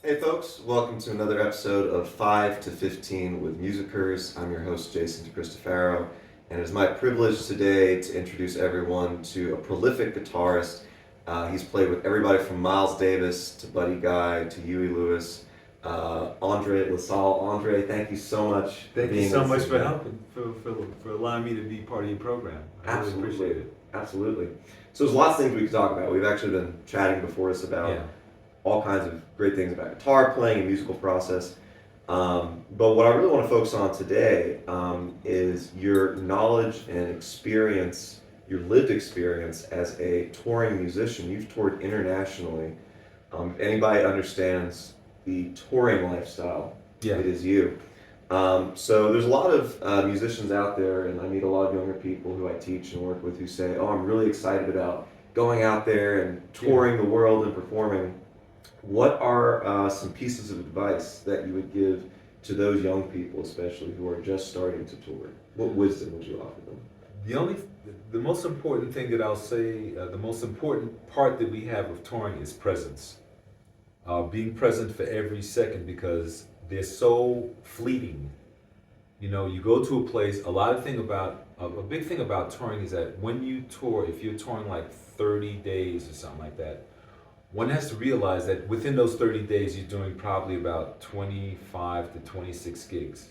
Hey folks, welcome to another episode of 5 to 15 with Musickers. I'm your host Jason DeCristofaro, and it is my privilege today to introduce everyone to a prolific guitarist. He's played with everybody from Miles Davis to Buddy Guy to Huey Lewis, André Lassalle. André, thank you so much for Thank you being so with us much for today. helping, for allowing me to be part of your program. I really Absolutely, appreciate it. absolutely. So there's lots of things we could talk about. We've actually been chatting before this about Yeah, all kinds of great things about guitar playing and musical process. But what I really want to focus on today is your knowledge and experience, your lived experience as a touring musician. You've toured internationally. If anybody understands the touring lifestyle, yeah, it is you. So there's a lot of musicians out there, and I meet a lot of younger people who I teach and work with who say, "Oh, I'm really excited about going out there and yeah. touring the world and performing." What are some pieces of advice that you would give to those young people, especially who are just starting to tour? What wisdom would you offer them? The only, the most important thing that I'll say, the most important part that we have of touring is presence. Being present for every second because they're so fleeting. You know, you go to a place. A big thing about touring is that when you tour, if you're touring like 30 days or something like that, one has to realize that within those 30 days, you're doing probably about 25 to 26 gigs.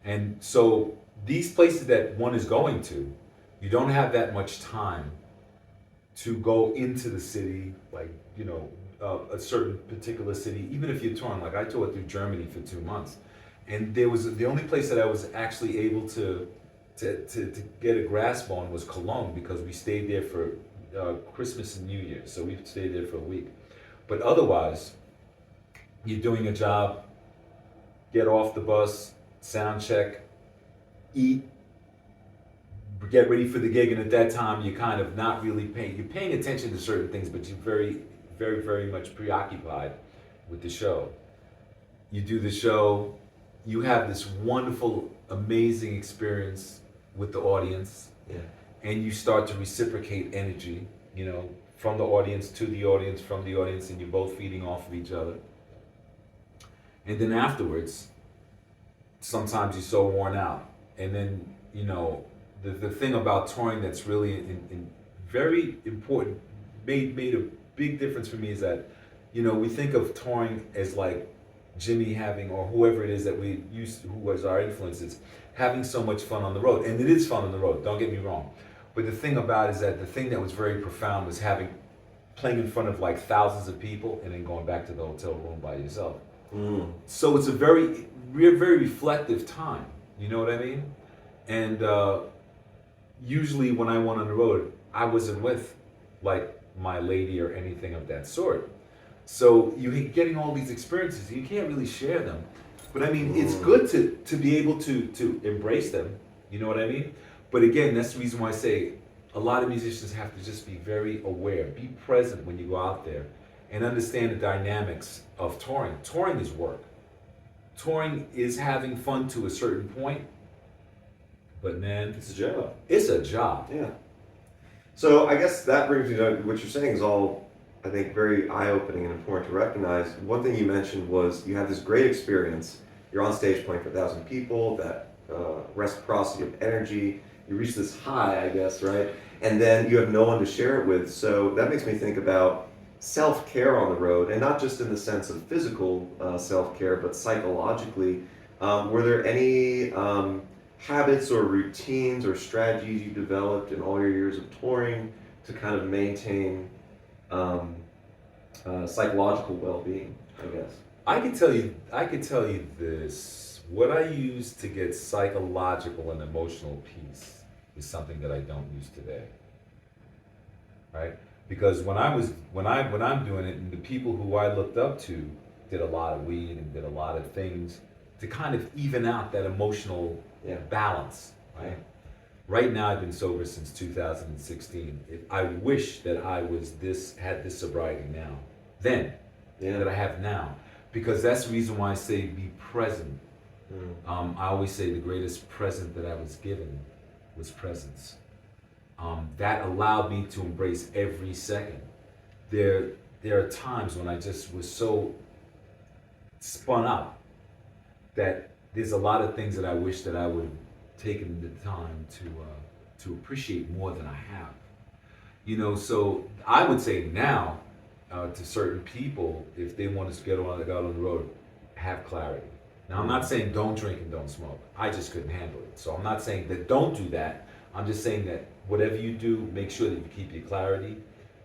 And so these places that one is going to, you don't have that much time to go into the city, like, a certain particular city, even if you're touring. Like I toured through Germany for 2 months. And there was the only place that I was actually able to get a grasp on was Cologne because we stayed there for Christmas and New Year. So we stayed there for a week. But otherwise, you're doing a job, get off the bus, sound check, eat, get ready for the gig, and at that time you're kind of not really you're paying attention to certain things, but you're very, very, very much preoccupied with the show. You do the show, you have this wonderful, amazing experience with the audience, Yeah. and you start to reciprocate energy, from the audience to the audience, from the audience, and you're both feeding off of each other. And then afterwards, sometimes you're so worn out. And then, the thing about touring that's really very important, made a big difference for me is that, we think of touring as like Jimmy having, or whoever it is that we used, who was our influences, having so much fun on the road. And it is fun on the road, don't get me wrong. But the thing about it is that the thing that was very profound was playing in front of like thousands of people and then going back to the hotel room by yourself. Mm. So it's a very reflective time. You know what I mean? And usually when I went on the road, I wasn't with like my lady or anything of that sort. So you're getting all these experiences. You can't really share them. But I mean, it's good to be able to embrace them. You know what I mean? But again, that's the reason why I say a lot of musicians have to just be very aware, be present when you go out there, and understand the dynamics of touring. Touring is work. Touring is having fun to a certain point, but man, It's a job. it's a job. Yeah. So I guess that brings me to what you're saying is all, I think, very eye-opening and important to recognize. One thing you mentioned was you have this great experience. You're on stage playing for 1,000 people, that reciprocity of energy. You reach this high, I guess, right? And then you have no one to share it with. So that makes me think about self-care on the road, and not just in the sense of physical self-care, but psychologically. Were there any habits or routines or strategies you developed in all your years of touring to kind of maintain psychological well-being, I guess? I could tell you this. What I use to get psychological and emotional peace is something that I don't use today. Right? Because when I'm doing it, and the people who I looked up to did a lot of weed and did a lot of things to kind of even out that emotional Yeah. balance, right? Right now, I've been sober since 2016. I wish that I had this sobriety now, then, Yeah. that I have now, because that's the reason why I say be present. I always say the greatest present that I was given was presence. That allowed me to embrace every second. There are times when I just was so spun out that there's a lot of things that I wish that I would have taken the time to appreciate more than I have. You know, so I would say now to certain people, if they want to get on the road, have clarity. Now, I'm not saying don't drink and don't smoke. I just couldn't handle it. So I'm not saying that don't do that. I'm just saying that whatever you do, make sure that you keep your clarity,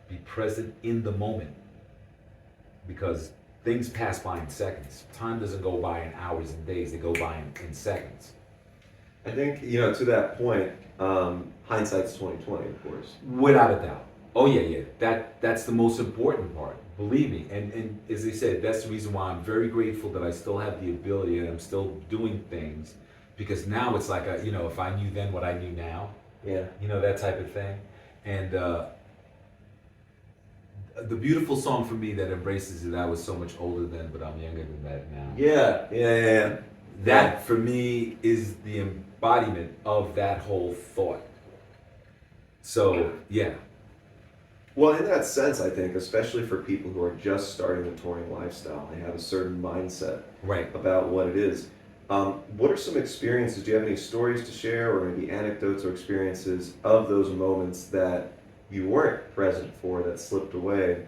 be present in the moment, because things pass by in seconds. Time doesn't go by in hours and days; they go by in seconds. I think, to that point, hindsight's 2020, of course. Without a doubt. Oh yeah. That's the most important part. Believe me. And as I said, that's the reason why I'm very grateful that I still have the ability and I'm still doing things, because now it's like if I knew then what I knew now. Yeah. That type of thing. And the beautiful song for me that embraces it, I was so much older then, but I'm younger than that now. Yeah. That for me is the embodiment of that whole thought. So, yeah. Well, in that sense, I think, especially for people who are just starting the touring lifestyle, they have a certain mindset Right. about what it is. What are some experiences? Do you have any stories to share, or maybe anecdotes or experiences of those moments that you weren't present for, that slipped away,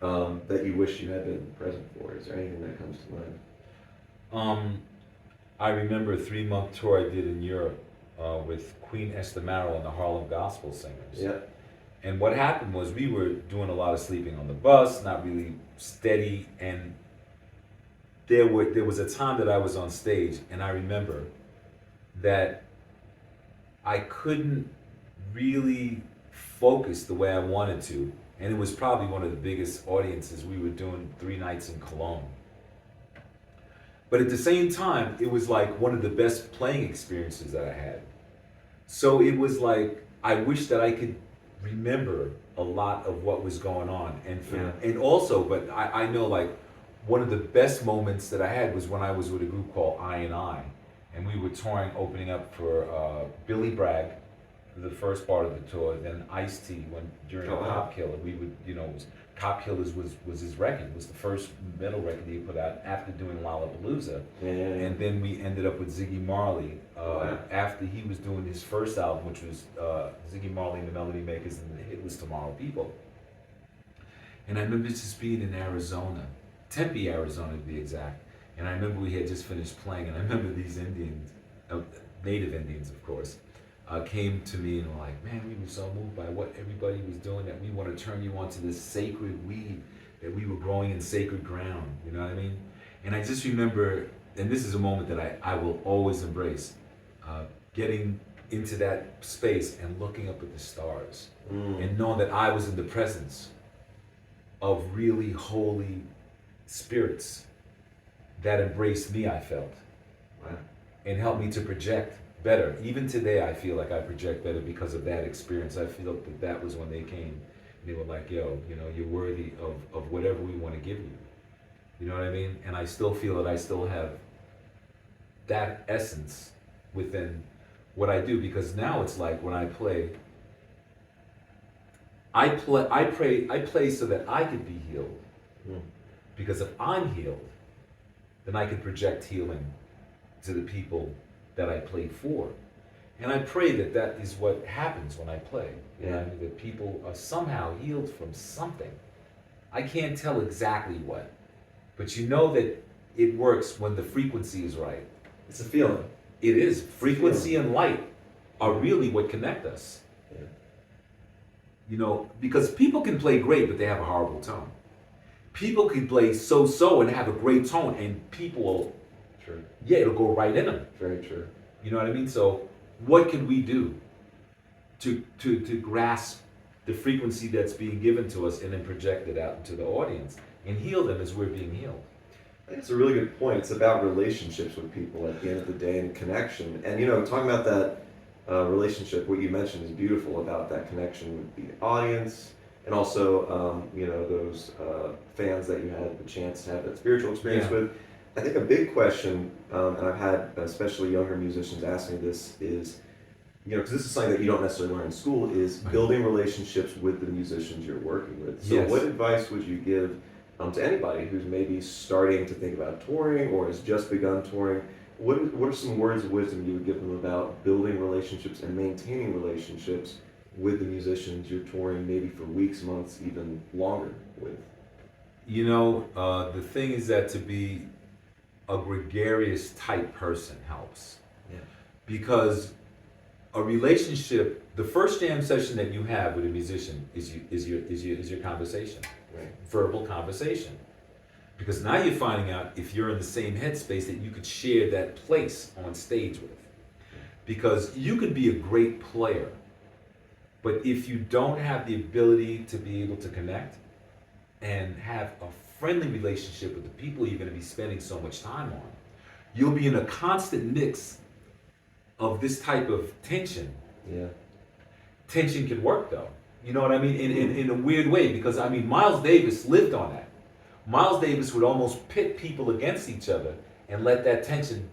that you wish you had been present for? Is there anything that comes to mind? I remember a 3-month tour I did in Europe with Queen Estamaro and the Harlem Gospel Singers. Yeah. And what happened was we were doing a lot of sleeping on the bus, not really steady, and there was a time that I was on stage, and I remember that I couldn't really focus the way I wanted to, and it was probably one of the biggest audiences. We were doing 3 nights in Cologne. But at the same time, it was like one of the best playing experiences that I had. So it was like, I wish that I could remember a lot of what was going on. And also, but I know like one of the best moments that I had was when I was with a group called I, and we were touring, opening up for Billy Bragg for the first part of the tour, then Ice-T during Cop Killer. We would, Cop Killers was his record. It was the first metal record he put out after doing Lollapalooza. Yeah. And then we ended up with Ziggy Marley after he was doing his first album, which was Ziggy Marley and the Melody Makers, and the hit was Tomorrow People. And I remember just being in Arizona, Tempe, Arizona to be exact. And I remember we had just finished playing, and I remember these Indians, native Indians of course, came to me and were like, man, we were so moved by what everybody was doing that we want to turn you onto this sacred weed that we were growing in sacred ground, you know what I mean? And I just remember, and this is a moment that I will always embrace, getting into that space and looking up at the stars and knowing that I was in the presence of really holy spirits that embraced me, I felt, and helped me to project better. Even today, I feel like I project better because of that experience. I feel that was when they came and they were like, yo, you're worthy of whatever we want to give you. You know what I mean? And I still feel that I still have that essence within what I do, because now it's like when I play so that I could be healed. Because if I'm healed, then I can project healing to the people that I play for. And I pray that that is what happens when I play. You know, that people are somehow healed from something. I can't tell exactly what, but you know that it works when the frequency is right. It's a feeling. It is. Frequency and light are really what connect us. Because people can play great, but they have a horrible tone. People can play so-so and have a great tone, and people will, it'll go right in them. Very true. You know what I mean? So what can we do to grasp the frequency that's being given to us and then project it out into the audience and heal them as we're being healed? I think it's a really good point. It's about relationships with people at the end of the day and connection. And, talking about that relationship, what you mentioned is beautiful about that connection with the audience and also, those fans that you had the chance to have that spiritual experience with. I think a big question, and I've had especially younger musicians ask me this, is, because this is something that you don't necessarily learn in school, is building relationships with the musicians you're working with. So what advice would you give to anybody who's maybe starting to think about touring or has just begun touring, what are some words of wisdom you would give them about building relationships and maintaining relationships with the musicians you're touring maybe for weeks, months, even longer with? You know, the thing is that to be a gregarious type person helps. Yeah. Because a relationship, the first jam session that you have with a musician is your conversation, Right. verbal conversation. Because now you're finding out if you're in the same headspace that you could share that place on stage with. Because you could be a great player, but if you don't have the ability to be able to connect and have a friendly relationship with the people you're going to be spending so much time on, you'll be in a constant mix of this type of tension. Yeah. Tension can work though. You know what I mean? In a weird way, because I mean, Miles Davis lived on that. Miles Davis would almost pit people against each other and let that tension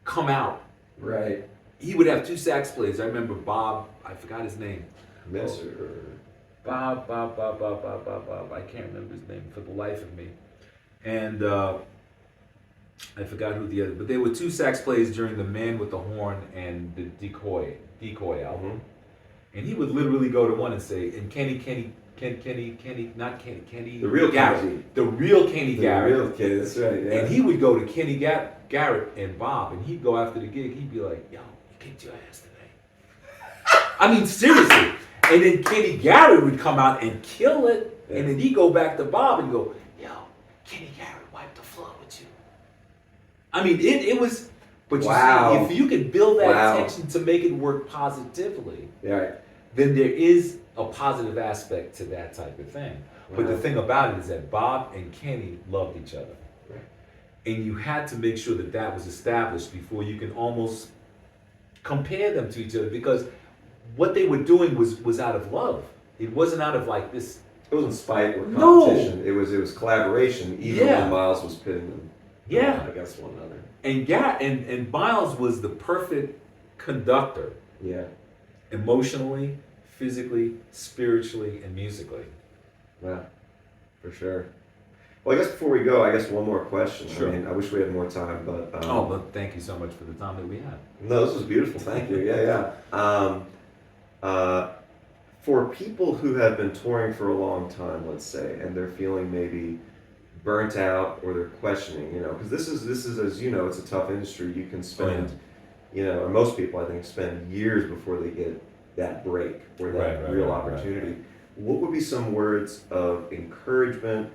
come out. Right. He would have two sax players. I remember Bob, I forgot his name. Messer or Bob. I can't remember his name for the life of me. And I forgot who the other, but there were two sax players during the Man with the Horn and the Decoy album. Mhm. And he would literally go to one and say, and Kenny, not Kenny, The real Garrett, Kenny. the real Kenny the Garrett. real kid, that's right. Yeah. And he would go to Kenny Garrett and Bob, and he'd go after the gig. He'd be like, "Yo, you kicked your ass today." I mean, seriously. And then Kenny Garrett would come out and kill it, Yeah. and then he'd go back to Bob and go, "Yo, Kenny Garrett wiped the floor with you." I mean, it was. But you Wow. see, if you can build that Wow. tension to make it work positively, Yeah, right. then there is a positive aspect to that type of thing. But the Wow. thing about it is that Bob and Kenny loved each other. Right. And you had to make sure that that was established before you can almost compare them to each other, because what they were doing was out of love. It wasn't out of like this. It wasn't spite or No. competition. It was collaboration, even Yeah. when Miles was pitting them Yeah. against one another. And Miles was the perfect conductor, Yeah. emotionally, physically, spiritually, and musically. Yeah. For sure. Well, I guess before we go, I guess one more question. Sure. I mean, I wish we had more time, but But thank you so much for the time that we had. no, this was beautiful. Thank you. Yeah, yeah. For people who have been touring for a long time, let's say, and they're feeling maybe burnt out or they're questioning, because this is as you know, it's a tough industry. You can spend, or most people I think spend years before they get that break or that Right, real right, opportunity. right. What would be some words of encouragement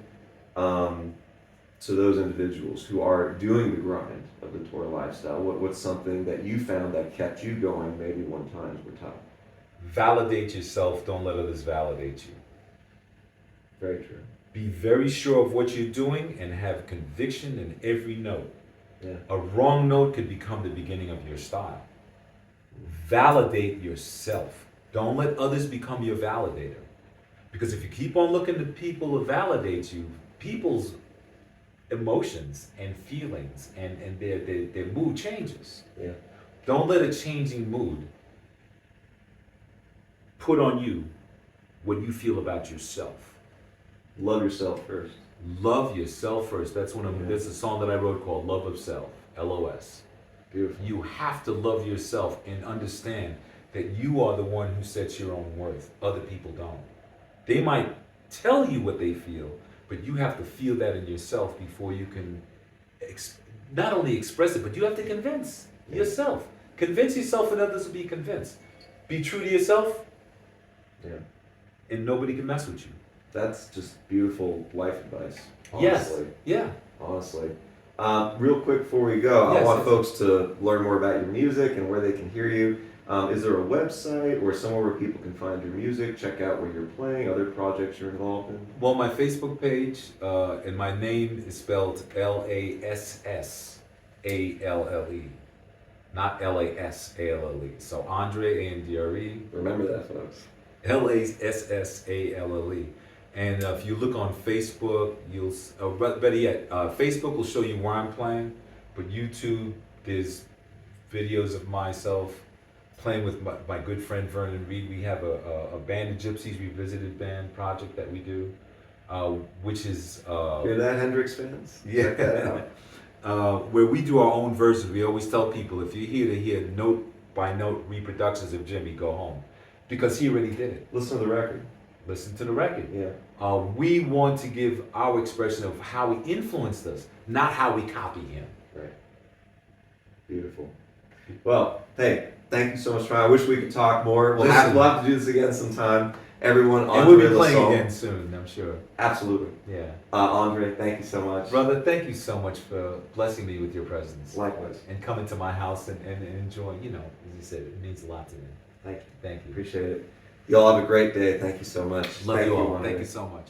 to those individuals who are doing the grind of the tour lifestyle? What's something that you found that kept you going maybe when times were tough? Validate yourself, don't let others validate you. Very true. Be very sure of what you're doing and have conviction in every note. Yeah. A wrong note could become the beginning of your style. Validate yourself. Don't let others become your validator. Because if you keep on looking to people to validate you, people's emotions and feelings and their mood changes. Yeah. Don't let a changing mood put on you what you feel about yourself. Love yourself first. Love yourself first. That's Yeah. There's a song that I wrote called Love of Self, LOS. Beautiful. You have to love yourself and understand that you are the one who sets your own worth. Other people don't. They might tell you what they feel, but you have to feel that in yourself before you can not only express it, but you have to convince yourself. Convince yourself and others will be convinced. Be true to yourself, Yeah. and nobody can mess with you. That's just beautiful life advice. Yes. Honestly. Yeah. Honestly. Real quick before we go, Yes, I want yes, folks to learn more about your music and where they can hear you. Is there a website or somewhere where people can find your music, check out where you're playing, other projects you're involved in? Well, my Facebook page, and my name is spelled Lassalle, not Lassale. So Andre, Andre, Remember that, folks. Lassalle. And if you look on Facebook, better yet, Facebook will show you where I'm playing, but YouTube, there's videos of myself playing with my good friend Vernon Reed. We have a Band of Gypsies Revisited band project that we do. which is Hear that, Hendrix fans? yeah. Check that out. Where we do our own versions. We always tell people, if you're here to hear note by note reproductions of Jimmy, go home, because he already did it. Listen to the record. Listen to the record. Yeah. We want to give our expression of how he influenced us, not how we copy him. Right. Beautiful. Well, hey, thank you so much, Ryan. I wish we could talk more. We'll have to do this again sometime. Everyone, And we'll be André playing Lassalle. again soon, I'm sure. Absolutely. Yeah. Andre, thank you so much. Brother, thank you so much for blessing me with your presence. Likewise. And coming to my house and enjoying, as you said, it means a lot to me. Thank you. Thank you. Appreciate it. Y'all have a great day. Thank you so much. Love Thank you all. Andre. Thank you so much.